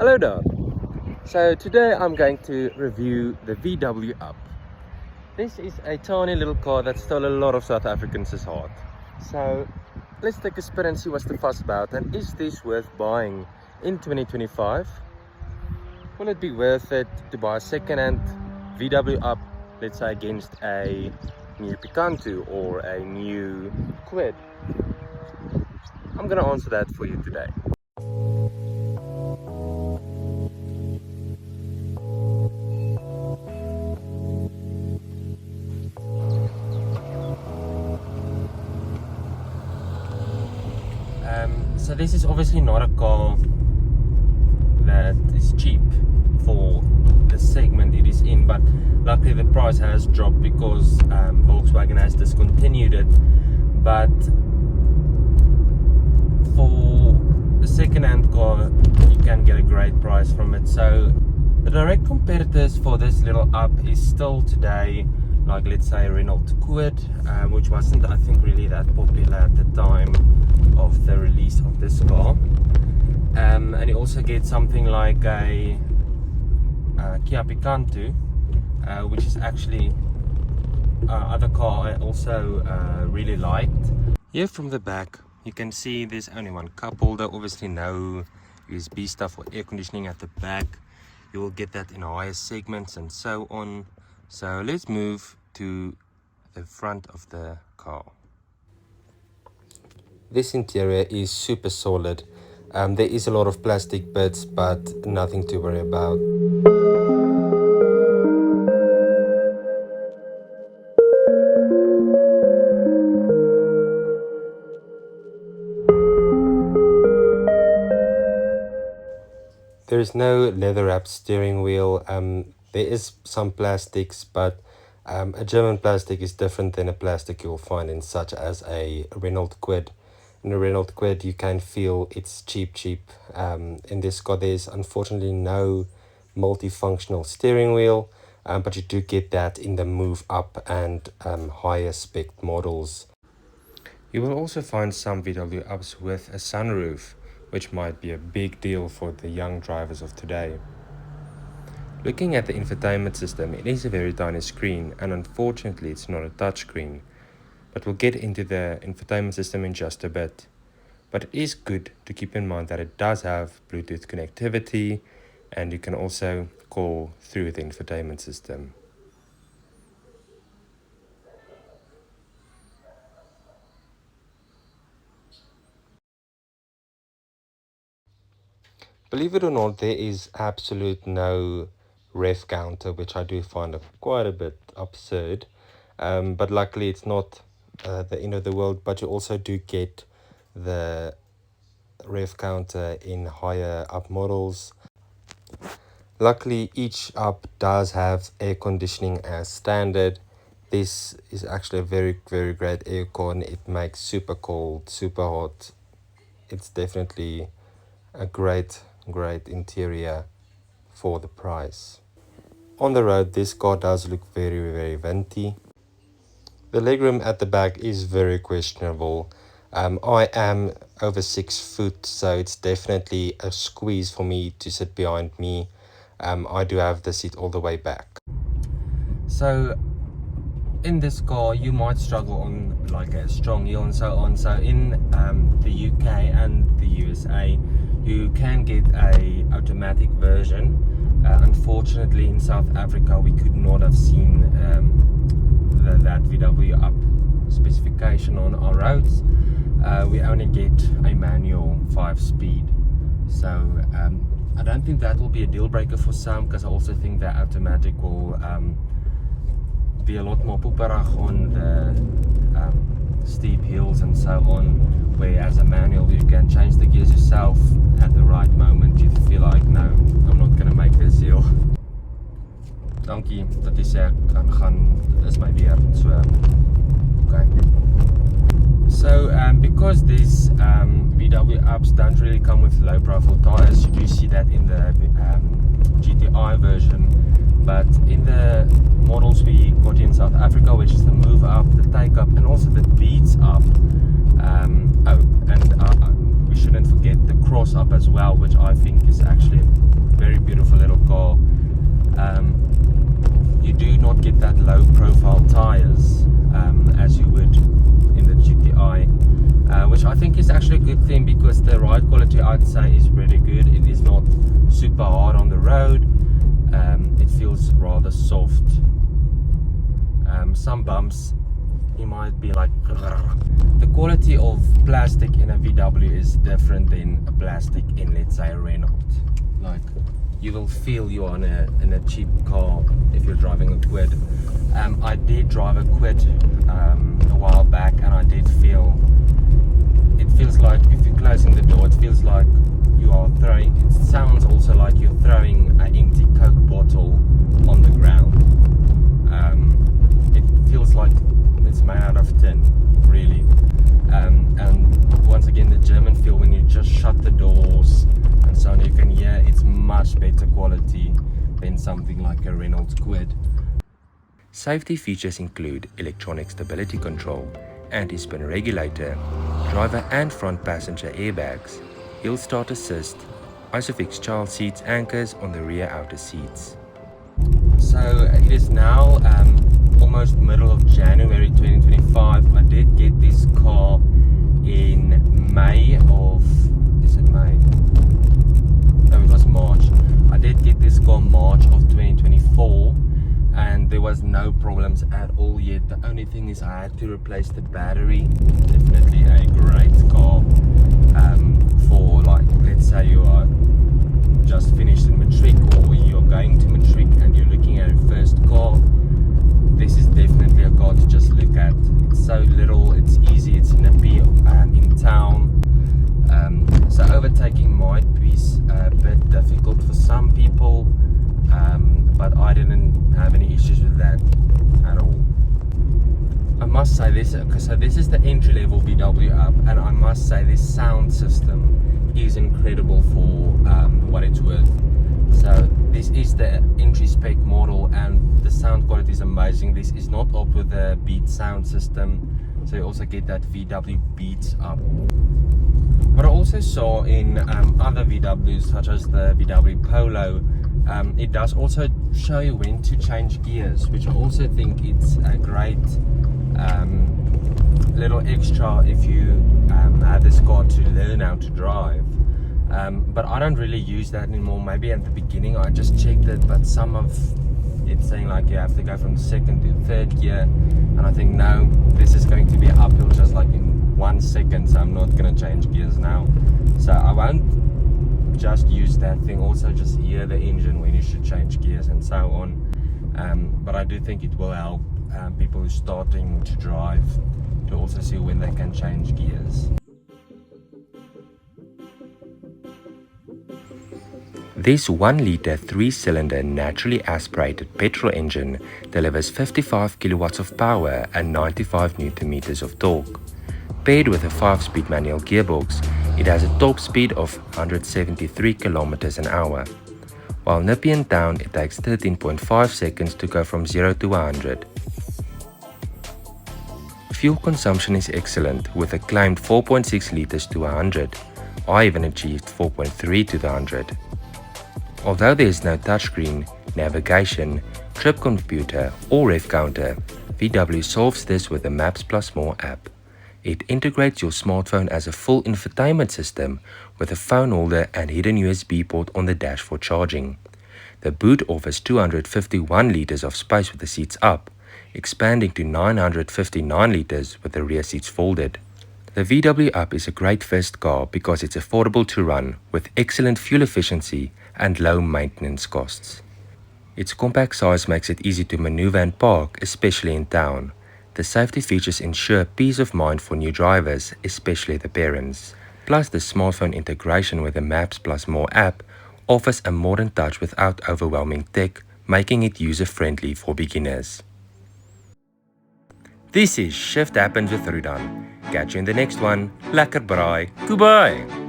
Hello there. So today I'm going to review the VW Up. This is a tiny little car that stole a lot of South Africans' heart. So let's take a spin and see what's the fuss about, and is this worth buying in 2025? Will it be worth it to buy a second-hand VW Up, let's say against a new Picanto or a new Quid? I'm gonna answer that for you today. So this is obviously not a car that is cheap for the segment it is in, but luckily the price has dropped because Volkswagen has discontinued it. But for a second-hand car, you can get a great price from it. So the direct competitors for this little Up is still today, like let's say Renault Quid, which wasn't, I think, really that popular at the time of the release of this car. And you also get something like a Kia Picanto, which is actually other car I also really liked. Here from the back you can see there's only one cup holder, obviously no USB stuff or air conditioning at the back. You will get that in higher segments and so on. So let's move to the front of the car. This interior is super solid. There is a lot of plastic bits, but nothing to worry about. There is no leather wrapped steering wheel. There is some plastics, but a German plastic is different than a plastic you'll find in such as a Renault Quid. In a Renault Quid you can feel it's cheap. In this car there's unfortunately no multifunctional steering wheel, but you do get that in the Move Up and higher spec models. You will also find some VW Ups with a sunroof, which might be a big deal for the young drivers of today. Looking at the infotainment system, it is a very tiny screen, and unfortunately it's not a touchscreen. But we'll get into the infotainment system in just a bit. But it is good to keep in mind that it does have Bluetooth connectivity, and you can also call through the infotainment system. Believe it or not, there is absolute no ref counter, which I do find quite a bit absurd. But luckily it's not the end of the world, but you also do get the ref counter in higher up models. Luckily each Up does have air conditioning as standard. This is actually a very great aircon. It makes super cold, super hot. It's definitely a great interior for the price. On the road this car does look very venti. The legroom at the back is very questionable. I am over 6 foot, so it's definitely a squeeze for me to sit behind me. I do have the seat all the way back. So in this car you might struggle on like a strong heel and so on. So in the UK and the USA you can get a automatic version. Unfortunately in South Africa we could not have seen that VW Up specification on our roads. We only get a manual 5-speed. So I don't think that will be a deal breaker for some, because I also think that automatic will be a lot more poeperig on the steep hills and so on, whereas a manual you can change the gears yourself at the right moment. You feel like, no, I'm not going to make this hill. Dankie dat jy sê ek kan gaan, is my weer. So okay. So because these VW Ups don't really come with low profile tires, you do see that in the GTI version, but in the models we got in South Africa, which is the Move Up, the Take Up, and also the Beats Up, we shouldn't forget the Cross Up as well, which I think is actually car, you do not get that low profile tires as you would in the GTI, which I think is actually a good thing, because the ride quality, I'd say, is pretty good. It is not super hard on the road. It feels rather soft. Some bumps you might be like, the quality of plastic in a VW is different than a plastic in, let's say, a Renault. Like, you will feel you're on in a cheap car if you're driving a quid. I did drive a quid a while back, and I did feel, it feels like if you're closing the door, it feels like you are throwing, it sounds also like you're throwing an empty Coke bottle on the ground. It feels like it's made out of tin, really. And once again, the German feel, when you just shut the doors and so on, you can hear it's much better quality than something like a Renault Quid. Safety features include electronic stability control, anti-spin regulator, driver and front passenger airbags, hill start assist, ISOFIX child seats anchors on the rear outer seats. So it is now almost middle of January 2025. I did get this car in May of, is it May? No, it was March. I did get this car March of 2024, and there was no problems at all yet. The only thing is I had to replace the battery. Definitely a great car for, like, let's say you are just finished in matric, or you're going to matric and you're looking at your first car. This is definitely a car to just look at. It's so little, it's easy, it's nippy in town. So overtaking might be a bit difficult for some people, but I didn't have any issues with that at all. I must say this, so this is the entry-level VW up, and I must say this sound system is incredible for what it's worth. So this is the entry spec model, and the sound quality is amazing. This is not up with the Beat sound system, so you also get that VW Beats up. What I also saw in other VWs, such as the VW Polo, it does also show you when to change gears, which I also think it's a great little extra if you have this car to learn how to drive. But I don't really use that anymore. Maybe at the beginning I just checked it, but some of it's saying like you have to go from second to third gear, and I think no, this is going to be uphill just like in 1 second, so I'm not going to change gears now. So I won't just use that thing, also just hear the engine when you should change gears and so on. But I do think it will help people who are starting to drive to also see when they can change gears. This 1-litre 3-cylinder naturally aspirated petrol engine delivers 55 kilowatts of power and 95 newton meters of torque. Paired with a 5-speed manual gearbox, it has a top speed of 173 kilometers an hour. While nippy in town, it takes 13.5 seconds to go from 0 to 100. Fuel consumption is excellent, with a claimed 4.6 liters to 100. I even achieved 4.3 to the 100. Although there is no touchscreen, navigation, trip computer or rev counter, VW solves this with the Maps Plus More app. It integrates your smartphone as a full infotainment system with a phone holder and hidden USB port on the dash for charging. The boot offers 251 liters of space with the seats up, expanding to 959 liters with the rear seats folded. The VW Up is a great first car because it's affordable to run with excellent fuel efficiency and low maintenance costs. Its compact size makes it easy to maneuver and park, especially in town. The safety features ensure peace of mind for new drivers, especially the parents. Plus, the smartphone integration with the Maps Plus More app offers a modern touch without overwhelming tech, making it user-friendly for beginners. This is Shift Happens with Rudan. Catch you in the next one. Lekker braai. Goodbye.